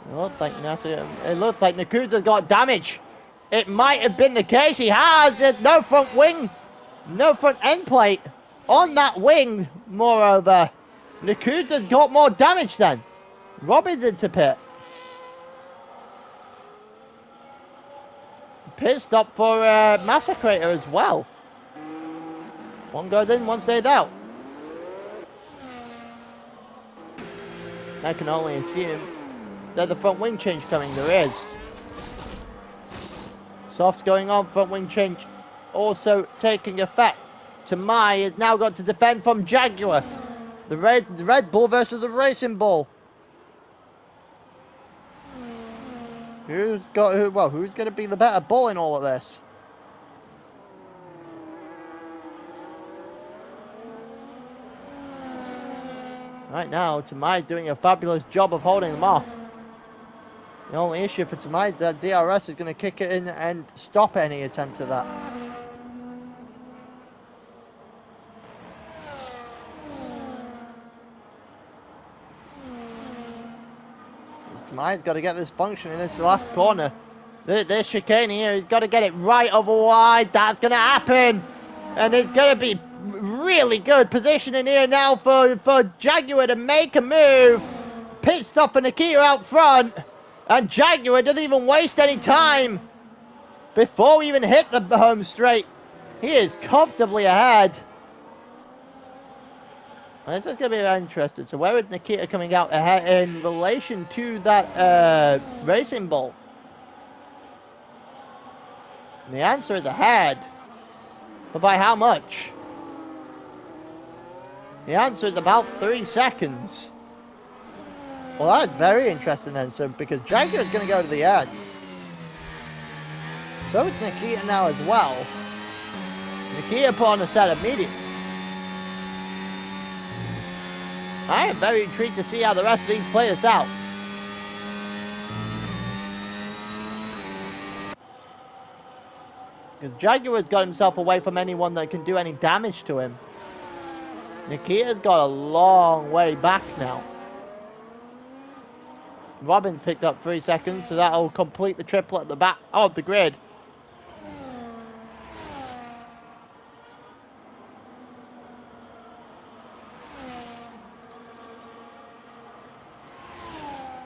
It looks like Nakuta's got damage. It might have been the case. He has. There's no front wing. No front end plate on that wing. Moreover, Nakuta's got more damage then. Robbins into pit. Pit stop for Massacrator as well. One goes in, one stays out. I can only assume that the front wing change coming. There is. Softs going on, front wing change also taking effect. Tamai has now got to defend from Jaguar. The Red Bull versus the Racing Bull. Who's going to be the better bull in all of this? Right now, Tamai doing a fabulous job of holding them off. The only issue for Tamai is that DRS is going to kick it in and stop any attempt at that. Tamai's got to get this function in this last corner. This chicane here, he's got to get it right, otherwise that's going to happen. And it's going to be really good positioning here now for Jaguar to make a move. Pit stop for Nikita out front. And Jaguar doesn't even waste any time before we even hit the home straight. He is comfortably ahead. This is going to be very interesting. So where is Nikita coming out ahead in relation to that Racing Bull? And the answer is ahead. But by how much? The answer is about 3 seconds. Well, that's very interesting then. So because Jaguar is going to go to the end. So is Nikita now as well. Nikita put on a set of mediums. I am very intrigued to see how the rest of these play this out. Because Jaguar's got himself away from anyone that can do any damage to him. Nikita's got a long way back now. Robin's picked up 3 seconds, so that'll complete the triple at the back of the grid.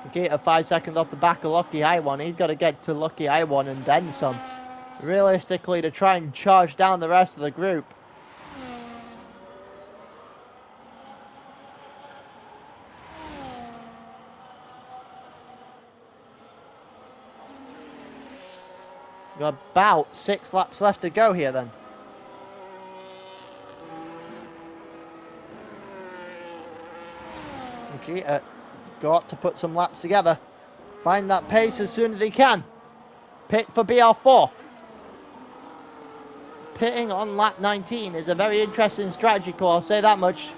Nikita 5 seconds off the back of Lucky I1. He's got to get to Lucky I1 and then some. Realistically, to try and charge down the rest of the group. Got about 6 laps left to go here then. Nikita got to put some laps together. Find that pace as soon as he can. Pit for BR4. Pitting on lap 19 is a very interesting strategy call, I'll say that much.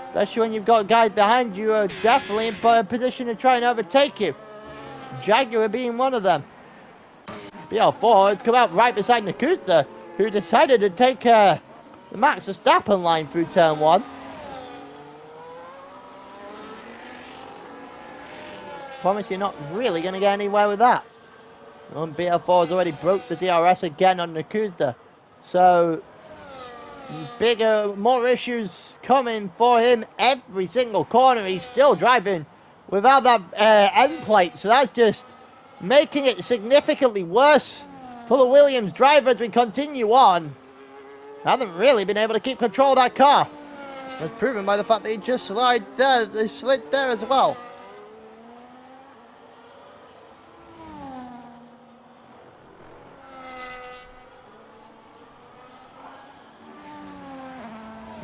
Especially when you've got guys behind you who are definitely in a position to try and overtake you. Jaguar being one of them. BR4 has come out right beside Nakusta, who decided to take the Max Verstappen line through turn 1. Promise you're not really going to get anywhere with that. And BR4 has already broke the DRS again on Nakusta. So, bigger, more issues coming for him every single corner. He's still driving without that end plate. So that's just making it significantly worse for the Williams driver as we continue on. Hasn't really been able to keep control of that car. That's proven by the fact that he just slid there as well.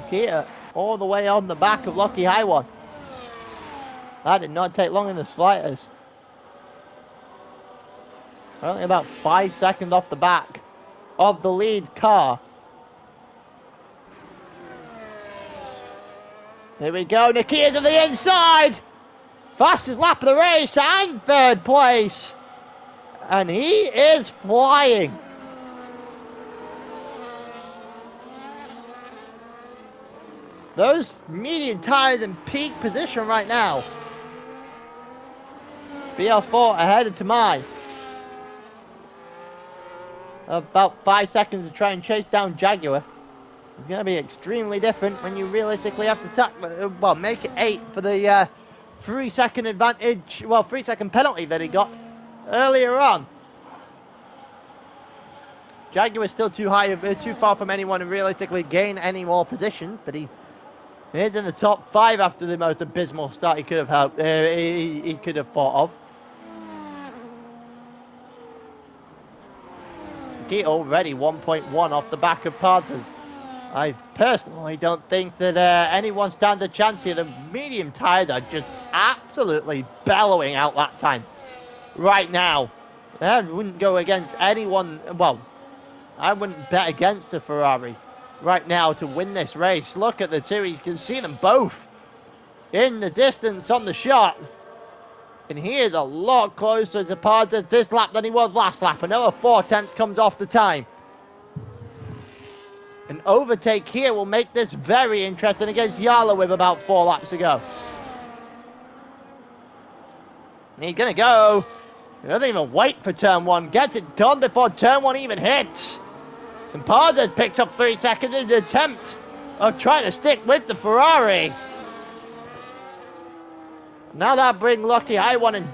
Nikita all the way on the back of Lucky I1. That did not take long in the slightest. Only about 5 seconds off the back of the lead car. Here we go, Nikita to the inside! Fastest lap of the race and 3rd place. And he is flying. Those medium tires in peak position right now. BR4 ahead of Tamai. About 5 seconds to try and chase down Jaguar. It's going to be extremely different when you realistically have to make it 8 for the 3 second advantage, 3 second penalty that he got earlier on. Jaguar is still too far from anyone to realistically gain any more positions, but he is in the top 5 after the most abysmal start he could have helped. He could have thought of. He already 1.1 off the back of Partas. I personally don't think that anyone stands a chance here. The medium tires are just absolutely bellowing out lap times right now. I wouldn't go against anyone. Well, I wouldn't bet against a Ferrari right now to win this race. Look at the two. You can see them both in the distance on the shot. And he is a lot closer to Partas this lap than he was last lap. Another 4 attempts comes off the time. An overtake here will make this very interesting against Yala with about 4 laps to go. He's going to go. He doesn't even wait for turn 1. Gets it done before turn 1 even hits. And Pardas picks up 3 seconds in the attempt of trying to stick with the Ferrari. Now that brings Lucky High One and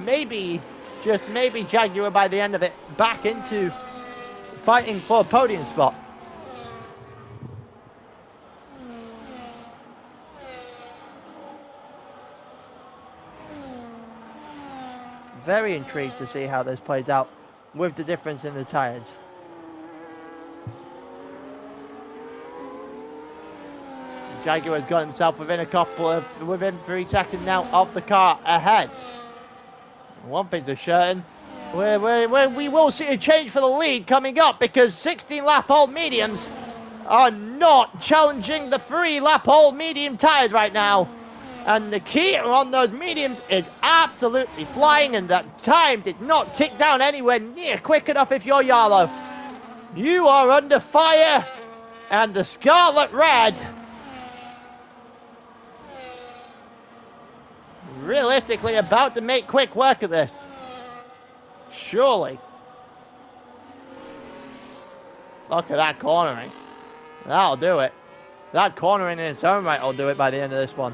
maybe, just maybe Jaguar by the end of it back into fighting for a podium spot. Very intrigued to see how this plays out with the difference in the tyres. Jaguar has got himself within 3 seconds now of the car ahead. One thing's for certain, we will see a change for the lead coming up because 16-lap-old mediums are not challenging the 3-lap-old medium tyres right now. And the key on those mediums is absolutely flying, and that time did not tick down anywhere near quick enough if you're Yarlow. You are under fire, and the Scarlet Red realistically about to make quick work of this. Surely. Look at that cornering. That'll do it. That cornering in its own right will do it by the end of this one.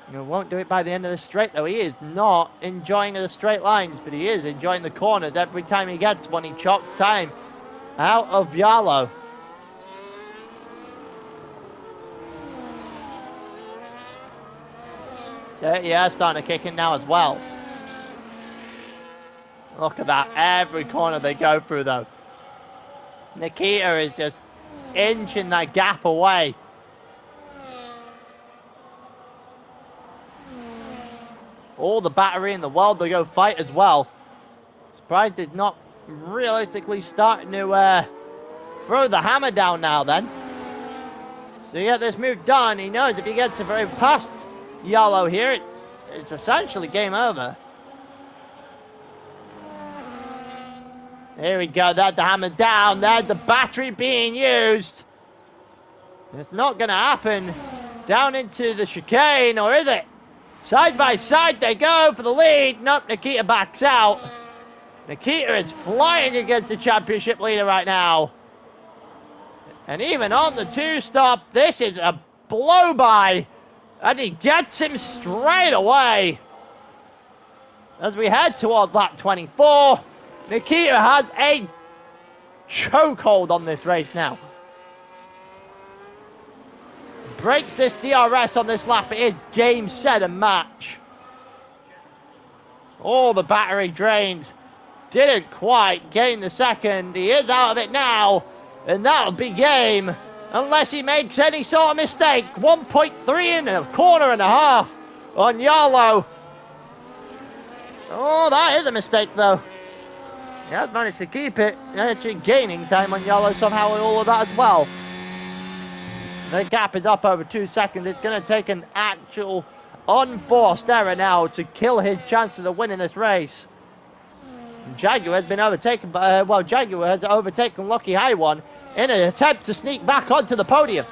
He won't do it by the end of the straight though. He is not enjoying the straight lines, but he is enjoying the corners every time he gets one. He chops time out of Yarlow. Yeah, starting to kick in now as well. Look at that. Every corner they go through though. Nikita is just inching that gap away. All the battery in the world to go fight as well. Surprised did not realistically starting to throw the hammer down now then. So you get this move done. He knows if he gets a very past Yellow here, it's essentially game over. Here we go. There's the hammer down. There's the battery being used. It's not going to happen down into the chicane, or is it? Side by side they go for the lead. Nope, Nikita backs out. Nikita is flying against the championship leader right now. And even on the 2-stop, this is a blow-by. And he gets him straight away. As we head towards lap 24, Nikita has a chokehold on this race now. Breaks this DRS on this lap. It is game, set, and match. All the battery drained. Didn't quite gain the second. He is out of it now. And that'll be game. Unless he makes any sort of mistake. 1.3 in a corner and a half on Yarlow. Oh, that is a mistake though. He has managed to keep it. Actually gaining time on Yarlow somehow with all of that as well. The gap is up over 2 seconds. It's going to take an actual unforced error now to kill his chances of winning this race. Jaguar has been overtaken by, Jaguar has overtaken Lucky High One in an attempt to sneak back onto the podium.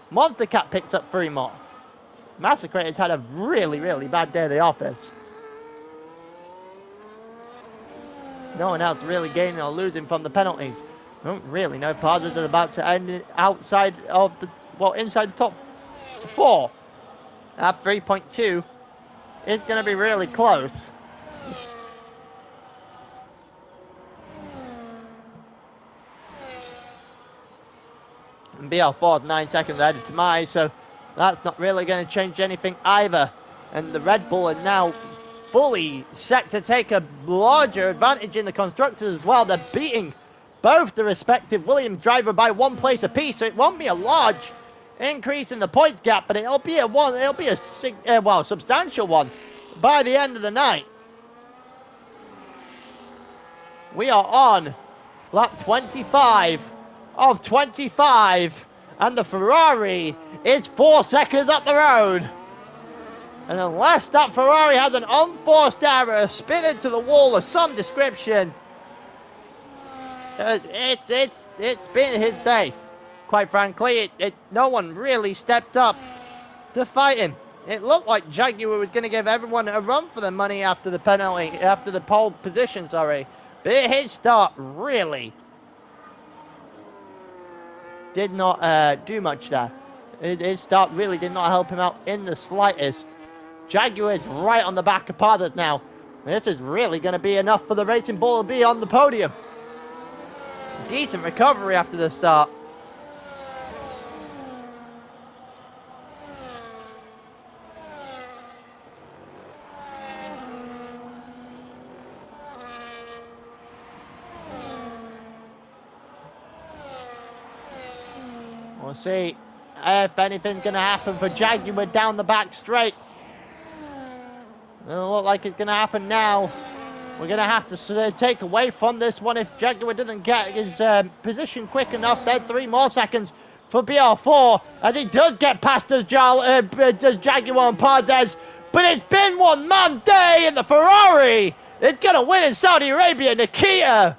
Monster Cat picked up 3 more. Massacrator's had a really, really bad day at the office. No one else really gaining or losing from the penalties. I don't really know. Pardas are about to end outside of the, inside the top 4. At 3.2. It's going to be really close. And BL4 9 seconds ahead of Tamai, so that's not really going to change anything either. And the Red Bull are now fully set to take a larger advantage in the constructors as well. They're beating both the respective Williams driver by 1 place apiece, so it won't be a large increase in the points gap, but it'll be a substantial one by the end of the night. We are on lap 25 of 25, and the Ferrari is 4 seconds up the road. And unless that Ferrari has an unforced error, a spin into the wall of some description, it's been his day. Quite frankly, no one really stepped up to fight him. It looked like Jaguar was going to give everyone a run for their money after the penalty, after the pole position, sorry. But his start really did not do much there. His start really did not help him out in the slightest. Jaguar is right on the back of Pardas now. This is really going to be enough for the Racing Bull to be on the podium. Decent recovery after the start. We'll see if anything's going to happen for Jaguar down the back straight. Doesn't look like it's going to happen now. We're going to have to take away from this one if Jaguar doesn't get his position quick enough. Then 3 more seconds for BR4 as he does get past does Jaguar and Pardes. But it's been one man day and the Ferrari is going to win in Saudi Arabia. Nikita,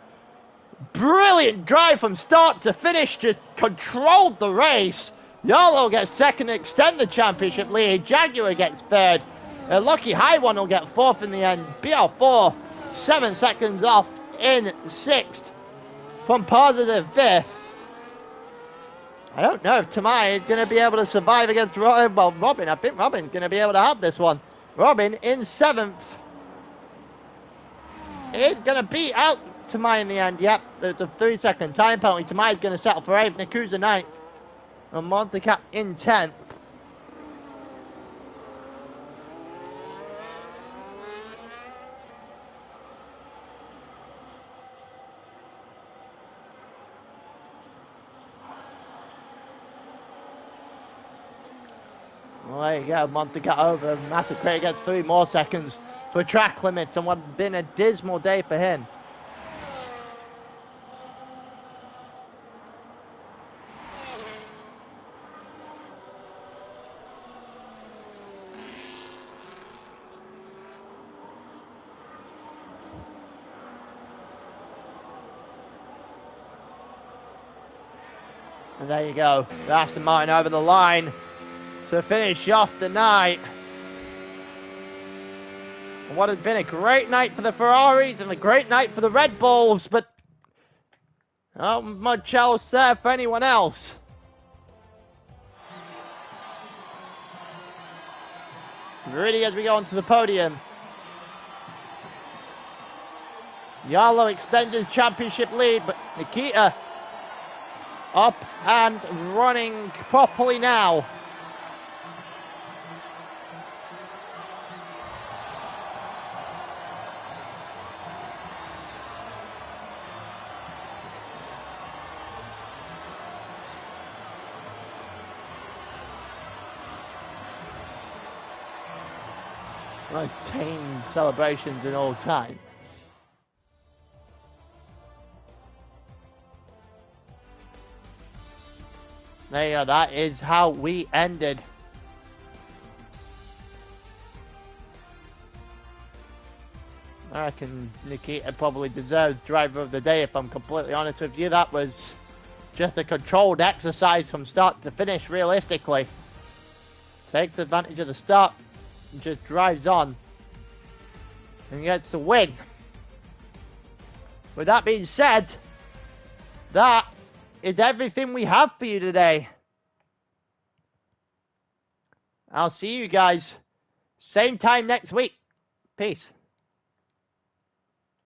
brilliant drive from start to finish, just controlled the race. Yolo gets second to extend the championship lead. Jaguar gets third. Lucky High One will get 4th in the end. BL4 7 seconds off in 6th from positive 5th. I don't know if Tamai is going to be able to survive against Robin. I think Robin's going to be able to have this one. Robin in 7th is going to beat out Tamai in the end. Yep, there's a 3-second time penalty. Tamai is going to settle for 8th. Nakuza 9th. And Montecat in 10th. Well, there you go, Montecat over. Massacre gets 3 more seconds for track limits, and what has been a dismal day for him. And there you go, Aston Martin over the line to finish off the night. What has been a great night for the Ferraris and a great night for the Red Bulls, but not much else there for anyone else. Really, as we go onto the podium, Yalo extends his championship lead, but Nikita up and running properly now. Most tame celebrations in all time. There you go, that is how we ended. I reckon Nikita probably deserves driver of the day, if I'm completely honest with you. That was just a controlled exercise from start to finish, realistically. Takes advantage of the start, and just drives on and gets the win. With that being said, that is everything we have for you today. I'll see you guys same time next week. Peace.